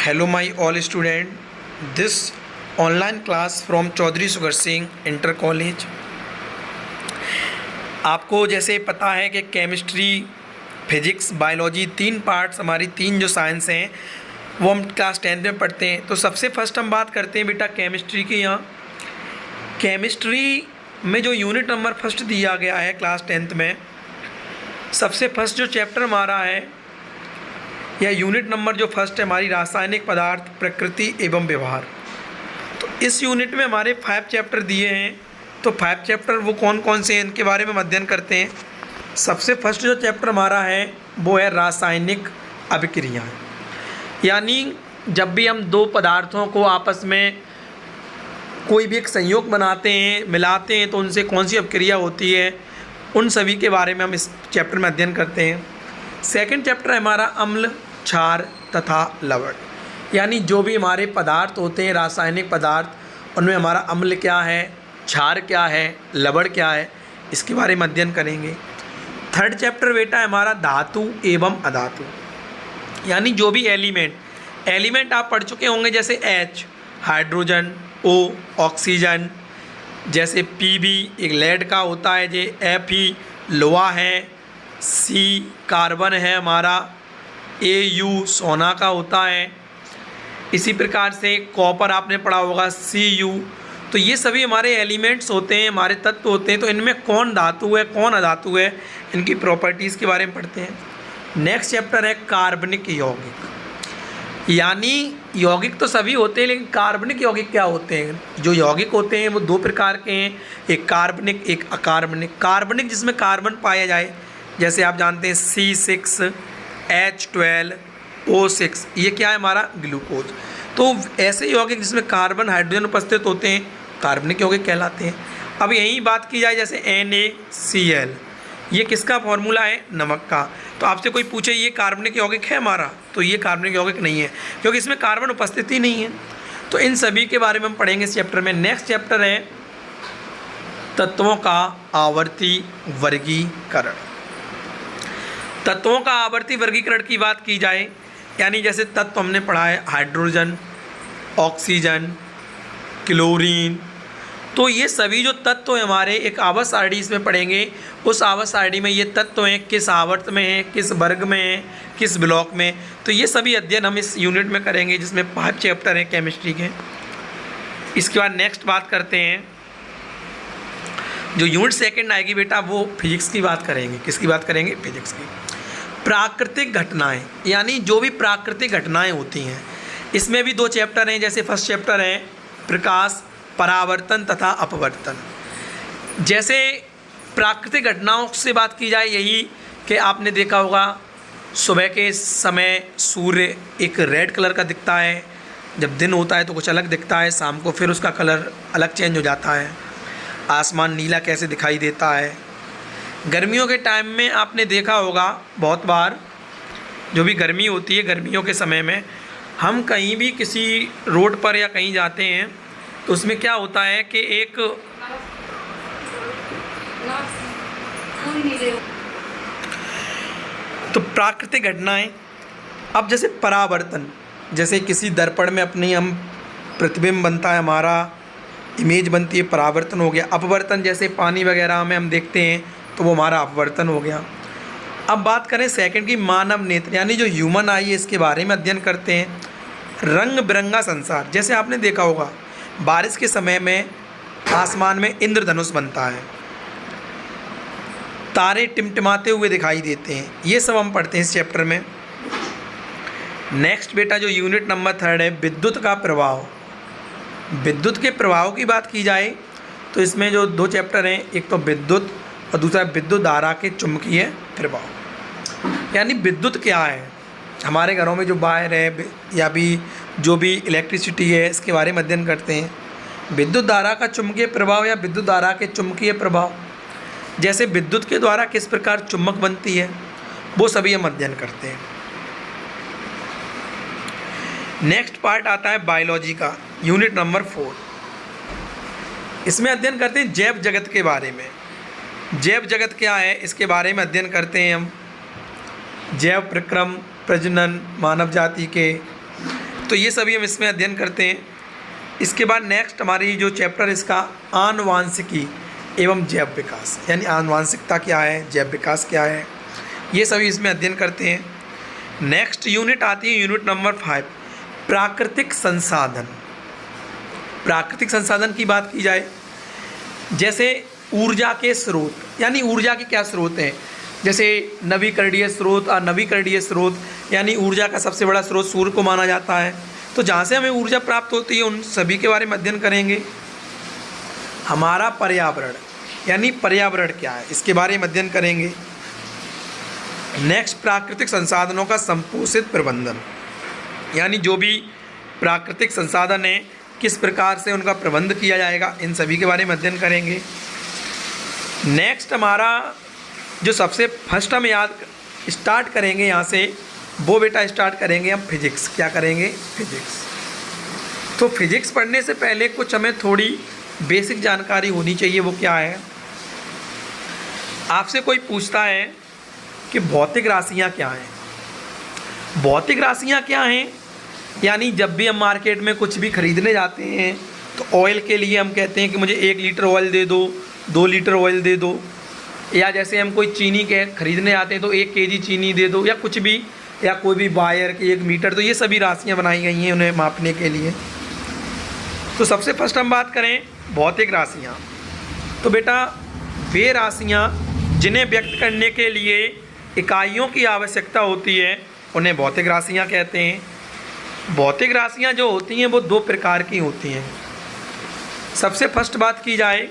Hello my all student. This online class from Chaudhary Sugar Singh inter college. आपको जैसे पता है कि केमिस्ट्री, फिजिक्स, बायोलॉजी तीन पार्ट्स हमारी तीन जो साइंस हैं वो हम क्लास 10 में पढ़ते हैं। तो सबसे फर्स्ट हम बात करते हैं बेटा केमिस्ट्री की। यहाँ केमिस्ट्री में जो यूनिट नंबर फर्स्ट दिया गया है क्लास 10th में, सबसे फर्स्ट जो चैप्टर हमारा है या यूनिट नंबर जो फर्स्ट है हमारी रासायनिक पदार्थ, प्रकृति एवं व्यवहार। तो इस यूनिट में हमारे 5 चैप्टर दिए हैं। तो 5 चैप्टर वो कौन कौन से हैं इनके बारे में अध्ययन करते हैं। सबसे फर्स्ट जो चैप्टर हमारा है वो है रासायनिक अभिक्रियाएं। यानी जब भी हम दो पदार्थों को आपस में कोई भी एक संयोग बनाते हैं, मिलाते हैं, तो उनसे कौन सी अभिक्रिया होती है, उन सभी के बारे में हम इस चैप्टर में अध्ययन करते हैं। सेकंड चैप्टर है हमारा अम्ल, क्षार तथा लवण। यानी जो भी हमारे पदार्थ होते हैं, रासायनिक पदार्थ, उनमें हमारा अम्ल क्या है, क्षार क्या है, लवण क्या है, इसके बारे में अध्ययन करेंगे। थर्ड चैप्टर बेटा है हमारा धातु एवं अधातु। यानी जो भी एलिमेंट आप पढ़ चुके होंगे, जैसे H हाइड्रोजन, O ऑक्सीजन, जैसे Pb एक लेड का होता है, जे Fe लोहा है, C कार्बन है हमारा, Au सोना का होता है। इसी प्रकार से कॉपर आपने पढ़ा होगा, Cu। तो ये सभी हमारे एलिमेंट्स होते हैं, हमारे तत्व होते हैं। तो इनमें कौन धातु है, कौन अधातु है, इनकी प्रॉपर्टीज़ के बारे में पढ़ते हैं। नेक्स्ट चैप्टर है कार्बनिक यौगिक। यानी यौगिक तो सभी होते हैं, लेकिन कार्बनिक यौगिक क्या होते हैं। जो यौगिक होते हैं वो दो प्रकार के हैं, एक कार्बनिक, एक अकार्बनिक। कार्बनिक जिसमें कार्बन पाया जाए, जैसे आप जानते हैं C6 H12 O6, ये क्या है हमारा ग्लूकोज। तो ऐसे यौगिक जिसमें कार्बन हाइड्रोजन उपस्थित होते हैं कार्बनिक यौगिक कहलाते हैं। अब यही बात की जाए जैसे NaCl, ये किसका फॉर्मूला है, नमक का। तो आपसे कोई पूछे ये कार्बनिक यौगिक है हमारा, तो ये कार्बनिक यौगिक नहीं है, क्योंकि इसमें कार्बन उपस्थित ही नहीं है। तो इन सभी के बारे में हम पढ़ेंगे इस चैप्टर में। नेक्स्ट चैप्टर है तत्वों का आवर्ती वर्गीकरण। तत्वों का आवर्ती वर्गीकरण की बात की जाए, यानी जैसे तत्व हमने पढ़ा है हाइड्रोजन, ऑक्सीजन, क्लोरीन। तो ये सभी जो तत्व हैं हमारे एक आवर्त सारणी इसमें पढ़ेंगे। उस आवर्त सारणी में ये तत्व हैं किस आवर्त में हैं, किस वर्ग में हैं, किस ब्लॉक में। तो ये सभी अध्ययन हम इस यूनिट में करेंगे, जिसमें 5 चैप्टर हैं केमिस्ट्री के। इसके बाद नेक्स्ट बात करते हैं, जो यूनिट सेकंड आएगी बेटा वो फिजिक्स की बात करेंगे। किसकी बात करेंगे, फिजिक्स की। प्राकृतिक घटनाएं, यानी जो भी प्राकृतिक घटनाएं होती हैं, इसमें भी 2 चैप्टर हैं। जैसे फर्स्ट चैप्टर है प्रकाश, परावर्तन तथा अपवर्तन। जैसे प्राकृतिक घटनाओं से बात की जाए, यही कि आपने देखा होगा सुबह के समय सूर्य एक रेड कलर का दिखता है, जब दिन होता है तो कुछ अलग दिखता है, शाम को फिर उसका कलर अलग चेंज हो जाता है। आसमान नीला कैसे दिखाई देता है। गर्मियों के टाइम में आपने देखा होगा बहुत बार, जो भी गर्मी होती है, गर्मियों के समय में हम कहीं भी किसी रोड पर या कहीं जाते हैं तो उसमें क्या होता है कि एक तो प्राकृतिक घटनाएं। अब जैसे परावर्तन, जैसे किसी दर्पण में अपनी हम प्रतिबिंब बनता है, हमारा इमेज बनती है, परावर्तन हो गया। अपवर्तन जैसे पानी वगैरह में हम देखते हैं तो वो हमारा अपवर्तन हो गया। अब बात करें सेकंड की, मानव नेत्र, यानी जो ह्यूमन आई है, इसके बारे में अध्ययन करते हैं। रंग बिरंगा संसार, जैसे आपने देखा होगा बारिश के समय में आसमान में इंद्रधनुष बनता है, तारे टिमटिमाते हुए दिखाई देते हैं। ये सब हम पढ़ते हैं इस चैप्टर में। नेक्स्ट बेटा जो यूनिट नंबर 3 है विद्युत का प्रभाव। विद्युत के प्रभाव की बात की जाए तो इसमें जो 2 चैप्टर हैं, एक तो विद्युत और दूसरा विद्युत धारा के चुंबकीय प्रभाव। यानी विद्युत क्या है, हमारे घरों में जो वायर है या भी जो भी इलेक्ट्रिसिटी है, इसके बारे में अध्ययन करते हैं। विद्युत धारा का चुंबकीय प्रभाव या विद्युत धारा के चुंबकीय प्रभाव, जैसे विद्युत के द्वारा किस प्रकार चुंबक बनती है, वो सभी हम अध्ययन करते हैं। नेक्स्ट पार्ट आता है बायोलॉजी का, यूनिट नंबर 4। इसमें अध्ययन करते हैं जैव जगत के बारे में। जैव जगत क्या है, इसके बारे में अध्ययन करते हैं हम। जैव प्रक्रम, प्रजनन, मानव जाति के तो ये सभी हम इसमें अध्ययन करते हैं। इसके बाद नेक्स्ट हमारी जो चैप्टर इसका आनुवांशिकी एवं जैव विकास, यानी आनुवांशिकता क्या है, जैव विकास क्या है, ये सभी इसमें अध्ययन करते हैं। नेक्स्ट यूनिट आती है यूनिट नंबर 5, प्राकृतिक संसाधन। प्राकृतिक संसाधन की बात की जाए, जैसे ऊर्जा के स्रोत, यानी ऊर्जा के क्या स्रोत हैं, जैसे नवीकरणीय स्रोत, अनवीकरणीय स्रोत, यानी ऊर्जा का सबसे बड़ा स्रोत सूर्य को माना जाता है। तो जहाँ से हमें ऊर्जा प्राप्त होती है उन सभी के बारे में अध्ययन करेंगे। हमारा पर्यावरण, यानी पर्यावरण क्या है, इसके बारे में अध्ययन करेंगे। नेक्स्ट प्राकृतिक संसाधनों का संपोषित प्रबंधन, यानी जो भी प्राकृतिक संसाधन है किस प्रकार से उनका प्रबंध किया जाएगा, इन सभी के बारे में अध्ययन करेंगे। नेक्स्ट हमारा जो सबसे फर्स्ट हम याद स्टार्ट करेंगे यहाँ से, वो बेटा स्टार्ट करेंगे हम फिजिक्स। क्या करेंगे? फिजिक्स। तो फिजिक्स पढ़ने से पहले कुछ हमें थोड़ी बेसिक जानकारी होनी चाहिए। वो क्या है? आपसे कोई पूछता है कि भौतिक राशियाँ क्या हैं। भौतिक राशियाँ क्या हैं? यानी जब भी हम मार्केट में कुछ भी खरीदने जाते हैं तो ऑयल के लिए हम कहते हैं कि मुझे 1 लीटर ऑयल दे दो, 2 लीटर ऑयल दे दो, या जैसे हम कोई चीनी के खरीदने आते हैं तो 1 केजी चीनी दे दो, या कुछ भी, या कोई भी वायर की 1 मीटर। तो ये सभी राशियाँ बनाई गई हैं उन्हें मापने के लिए। तो सबसे फर्स्ट हम बात करें भौतिक राशियाँ, तो बेटा वे राशियाँ जिन्हें व्यक्त करने के लिए इकाइयों की आवश्यकता होती है उन्हें भौतिक राशियाँ कहते हैं। भौतिक राशियाँ जो होती हैं वो 2 प्रकार की होती हैं। सबसे फर्स्ट बात की जाए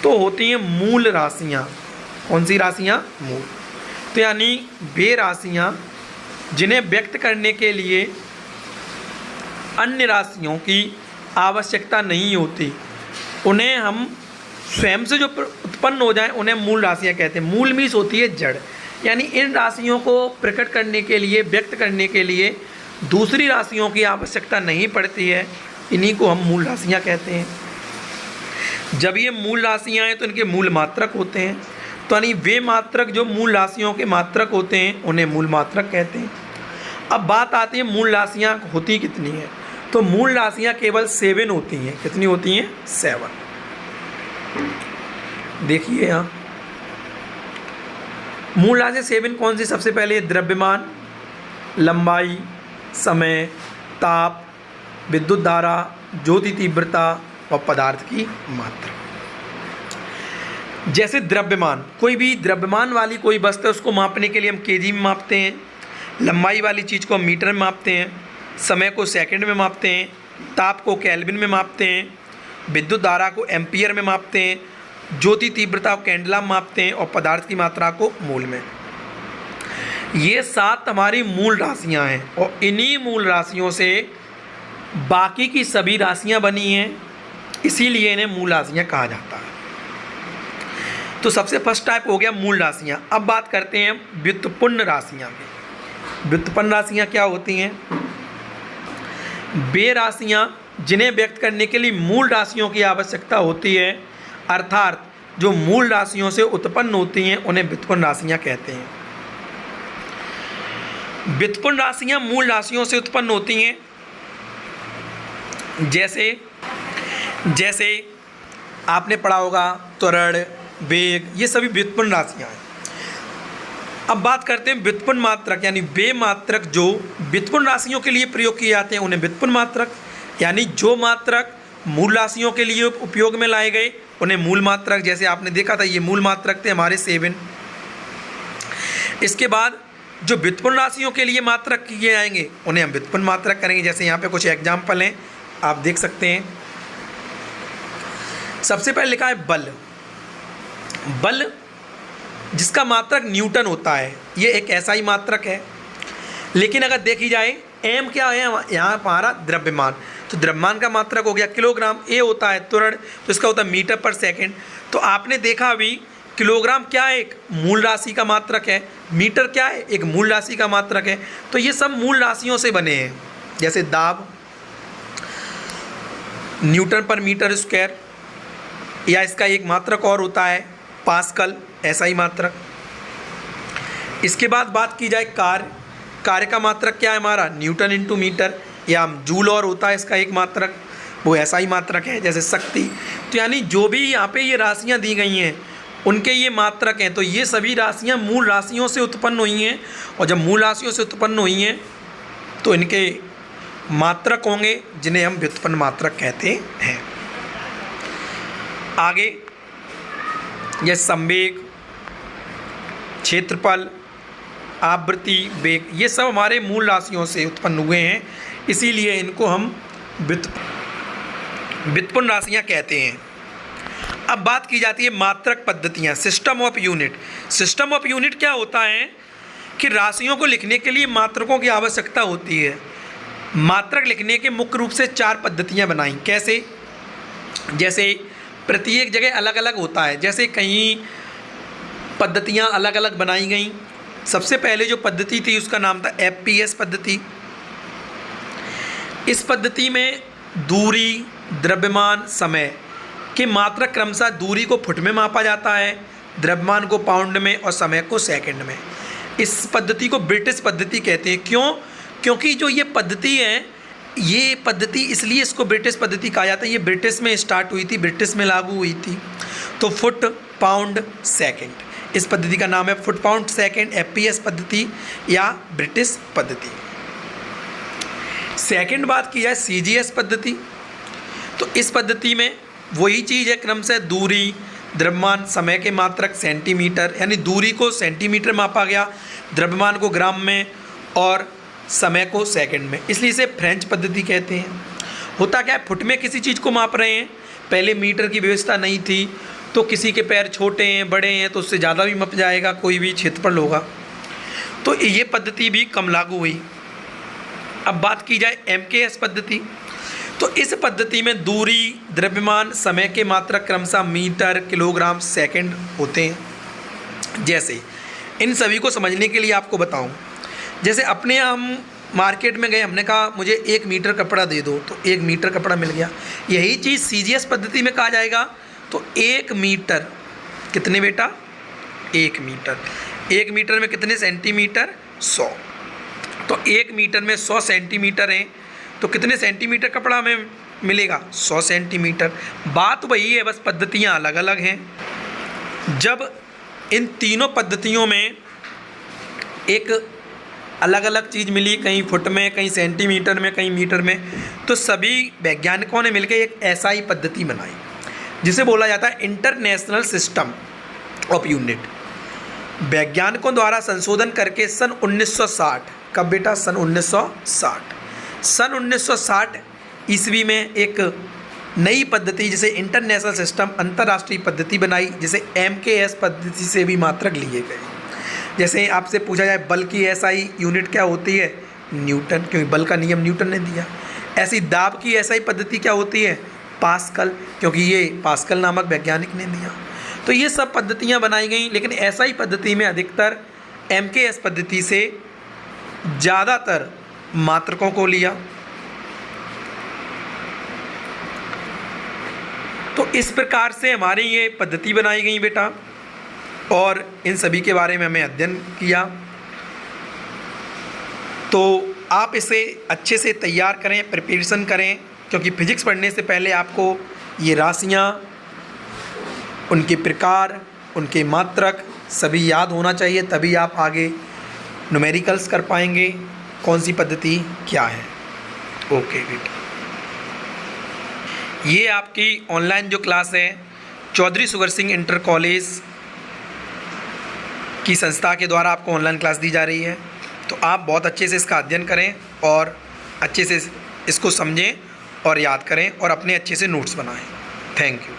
तो होती हैं मूल राशियाँ। कौन सी राशियाँ? मूल। तो यानी वे राशियाँ जिन्हें व्यक्त करने के लिए अन्य राशियों की आवश्यकता नहीं होती, उन्हें हम स्वयं से जो उत्पन्न हो जाएं उन्हें मूल राशियाँ कहते हैं। मूल मीन्स होती है जड़, यानी इन राशियों को प्रकट करने के लिए, व्यक्त करने के लिए दूसरी राशियों की आवश्यकता नहीं पड़ती है, इन्हीं को हम मूल राशियाँ कहते हैं। जब ये मूल राशियाँ हैं तो इनके मूल मात्रक होते हैं, तो यानी वे मात्रक जो मूल राशियों के मात्रक होते हैं उन्हें मूल मात्रक कहते हैं। अब बात आती है मूल राशियाँ होती कितनी हैं, तो मूल राशियाँ केवल 7 होती हैं। कितनी होती हैं? 7। देखिए यहाँ मूल राशि 7 कौन सी? सबसे पहले द्रव्यमान, लंबाई, समय, ताप, विद्युत धारा, ज्योति तीव्रता और पदार्थ की मात्रा। जैसे द्रव्यमान, कोई भी द्रव्यमान वाली कोई वस्तु है उसको मापने के लिए हम केजी में मापते हैं, लंबाई वाली चीज़ को हम मीटर में मापते हैं, समय को सेकंड में मापते हैं, ताप को केल्विन में मापते हैं, विद्युत धारा को एम्पियर में मापते हैं, ज्योति तीव्रता को कैंडला में मापते हैं और पदार्थ की मात्रा को मोल में। ये 7 हमारी मूल राशियां हैं और इन्हीं मूल राशियों से बाकी की सभी राशियां बनी हैं, इसीलिए इन्हें मूल राशियां कहा जाता है। तो सबसे फर्स्ट टाइप हो गया मूल राशियां। अब बात करते हैं व्युत्पन्न राशियां की। व्युत्पन्न राशियां क्या होती हैं? वे राशियां जिन्हें व्यक्त करने के लिए मूल राशियों की आवश्यकता होती है, अर्थात जो मूल राशियों से उत्पन्न होती हैं उन्हें व्युत्पन्न राशियां कहते हैं। व्युत्पन्न राशियां मूल राशियों से उत्पन्न होती हैं, जैसे आपने पढ़ा होगा त्वरण, वेग, ये सभी व्युत्पन्न राशियां हैं। अब बात करते हैं व्युत्पन्न मात्रक, यानी वे मात्रक जो व्युत्पन्न राशियों के लिए प्रयोग किए जाते हैं उन्हें व्युत्पन्न मात्रक, यानी जो मात्रक मूल राशियों के लिए उपयोग में लाए गए उन्हें मूल मात्रक। जैसे आपने देखा था ये मूल मात्रक थे हमारे 7। इसके बाद जो व्युत्पन्न राशियों के लिए मात्रक किए जाएंगे उन्हें हम व्युत्पन्न मात्रक करेंगे। जैसे यहाँ पे कुछ एग्जाम्पल हैं, आप देख सकते हैं। सबसे पहले लिखा है बल। बल जिसका मात्रक न्यूटन होता है, ये एक ऐसा ही मात्रक है। लेकिन अगर देखी जाए एम क्या है यहाँ हमारा द्रव्यमान, तो द्रव्यमान का मात्रक हो गया किलोग्राम। ए होता है त्वरण, तो इसका होता है मीटर पर सेकंड। तो आपने देखा अभी किलोग्राम क्या है? एक मूल राशि का मात्रक है। मीटर क्या है? एक मूल राशि का मात्रक है। तो ये सब मूल राशियों से बने हैं। जैसे दाब न्यूटन पर मीटर स्क्वायर, या इसका एक मात्रक और होता है पास्कल, ऐसा ही मात्रक। इसके बाद बात की जाए कार्य का मात्रक क्या है हमारा? Newton into metre. या जूल और होता है इसका एक मात्रक, वो ऐसा ही मात्रक है जैसे शक्ति। तो यानी जो भी यहाँ पे ये राशियाँ दी गई हैं उनके ये मात्रक हैं। तो ये सभी राशियाँ मूल राशियों से उत्पन्न हुई हैं, और जब मूल राशियों से उत्पन्न हुई हैं तो इनके मात्रक होंगे जिन्हें हम व्युत्पन्न मात्रक कहते हैं। आगे यह संवेग, क्षेत्रफल, आवृत्ति, वेग, ये सब हमारे मूल राशियों से उत्पन्न हुए हैं, इसीलिए इनको हम व्युत्पन्न राशियाँ कहते हैं। अब बात की जाती है मात्रक पद्धतियाँ, system of unit. System of unit क्या होता है कि राशियों को लिखने के लिए मात्रकों की आवश्यकता होती है। मात्रक लिखने के मुख्य रूप से 4 पद्धतियाँ बनाई। कैसे? जैसे प्रत्येक जगह अलग अलग होता है, जैसे कहीं पद्धतियाँ अलग अलग बनाई गई। सबसे पहले जो पद्धति थी उसका नाम था FPS पद्धति। इस पद्धति में दूरी, द्रव्यमान, समय के मात्रक क्रमशः दूरी को फुट में मापा जाता है, द्रव्यमान को पाउंड में और समय को सेकंड में। इस पद्धति को ब्रिटिश पद्धति कहते हैं। क्यों? क्योंकि जो ये पद्धति है, ये पद्धति इसलिए इसको ब्रिटिश पद्धति कहा जाता है, ये ब्रिटिश में स्टार्ट हुई थी, ब्रिटिश में लागू हुई थी। तो फुट, पाउंड, सेकंड, इस पद्धति का नाम है फुट पाउंड सेकंड, FPS पद्धति या ब्रिटिश पद्धति। सेकंड बात की जाए CGS पद्धति, तो इस पद्धति में वही चीज़ है, क्रमशः दूरी, द्रव्यमान, समय के मात्रक सेंटीमीटर, यानी दूरी को सेंटीमीटर मापा गया, द्रव्यमान को ग्राम में और समय को सेकंड में, इसलिए इसे फ्रेंच पद्धति कहते हैं। होता क्या है, फुट में किसी चीज़ को माप रहे हैं, पहले मीटर की व्यवस्था नहीं थी, तो किसी के पैर छोटे हैं, बड़े हैं, तो उससे ज़्यादा भी माप जाएगा, कोई भी क्षेत्रफल होगा, तो ये पद्धति भी कम लागू हुई। अब बात की जाए MKS पद्धति, तो इस पद्धति में दूरी, द्रव्यमान, समय के मात्रक क्रमशः मीटर, किलोग्राम, सेकंड होते हैं। जैसे इन सभी को समझने के लिए आपको बताऊं, जैसे अपने हम मार्केट में गए, हमने कहा मुझे 1 मीटर कपड़ा दे दो, तो 1 मीटर कपड़ा मिल गया। यही चीज़ CGS पद्धति में कहा जाएगा, तो 1 मीटर कितने बेटा? 1 मीटर। 1 मीटर में कितने सेंटीमीटर? 100। तो 1 मीटर में 100 सेंटीमीटर हैं, तो कितने सेंटीमीटर कपड़ा हमें मिलेगा? 100 सेंटीमीटर। बात वही है, बस पद्धतियाँ अलग अलग हैं। जब इन तीनों पद्धतियों में एक अलग अलग चीज़ मिली, कहीं फुट में, कहीं सेंटीमीटर में, कहीं मीटर में, तो सभी वैज्ञानिकों ने मिलकर एक SI पद्धति बनाई जिसे बोला जाता है इंटरनेशनल सिस्टम ऑफ यूनिट। वैज्ञानिकों द्वारा संशोधन करके सन 1960, कब बेटा? सन 1960। सन 1960 ईस्वी में एक नई पद्धति जिसे इंटरनेशनल सिस्टम, अंतर्राष्ट्रीय पद्धति बनाई, जिसे MKS पद्धति से भी मात्रक लिए गए। जैसे आपसे पूछा जाए बल की SI यूनिट क्या होती है? न्यूटन, क्योंकि बल का नियम न्यूटन ने दिया। ऐसी दाब की SI पद्धति क्या होती है? पास्कल, क्योंकि ये पास्कल नामक वैज्ञानिक ने दिया। तो ये सब पद्धतियाँ बनाई गई, लेकिन SI पद्धति में अधिकतर MKS पद्धति से ज़्यादातर मात्रकों को लिया। तो इस प्रकार से हमारी ये पद्धति बनाई गई बेटा, और इन सभी के बारे में हमें अध्ययन किया। तो आप इसे अच्छे से तैयार करें, प्रिपरेशन करें, क्योंकि फिजिक्स पढ़ने से पहले आपको ये राशियाँ, उनके प्रकार, उनके मात्रक सभी याद होना चाहिए, तभी आप आगे न्यूमेरिकल्स कर पाएंगे, कौन सी पद्धति क्या है। ओके बेटा, ये आपकी ऑनलाइन जो क्लास है चौधरी सुगर सिंह इंटर कॉलेज की संस्था के द्वारा आपको ऑनलाइन क्लास दी जा रही है। तो आप बहुत अच्छे से इसका अध्ययन करें और अच्छे से इसको समझें और याद करें और अपने अच्छे से नोट्स बनाएं। Thank you.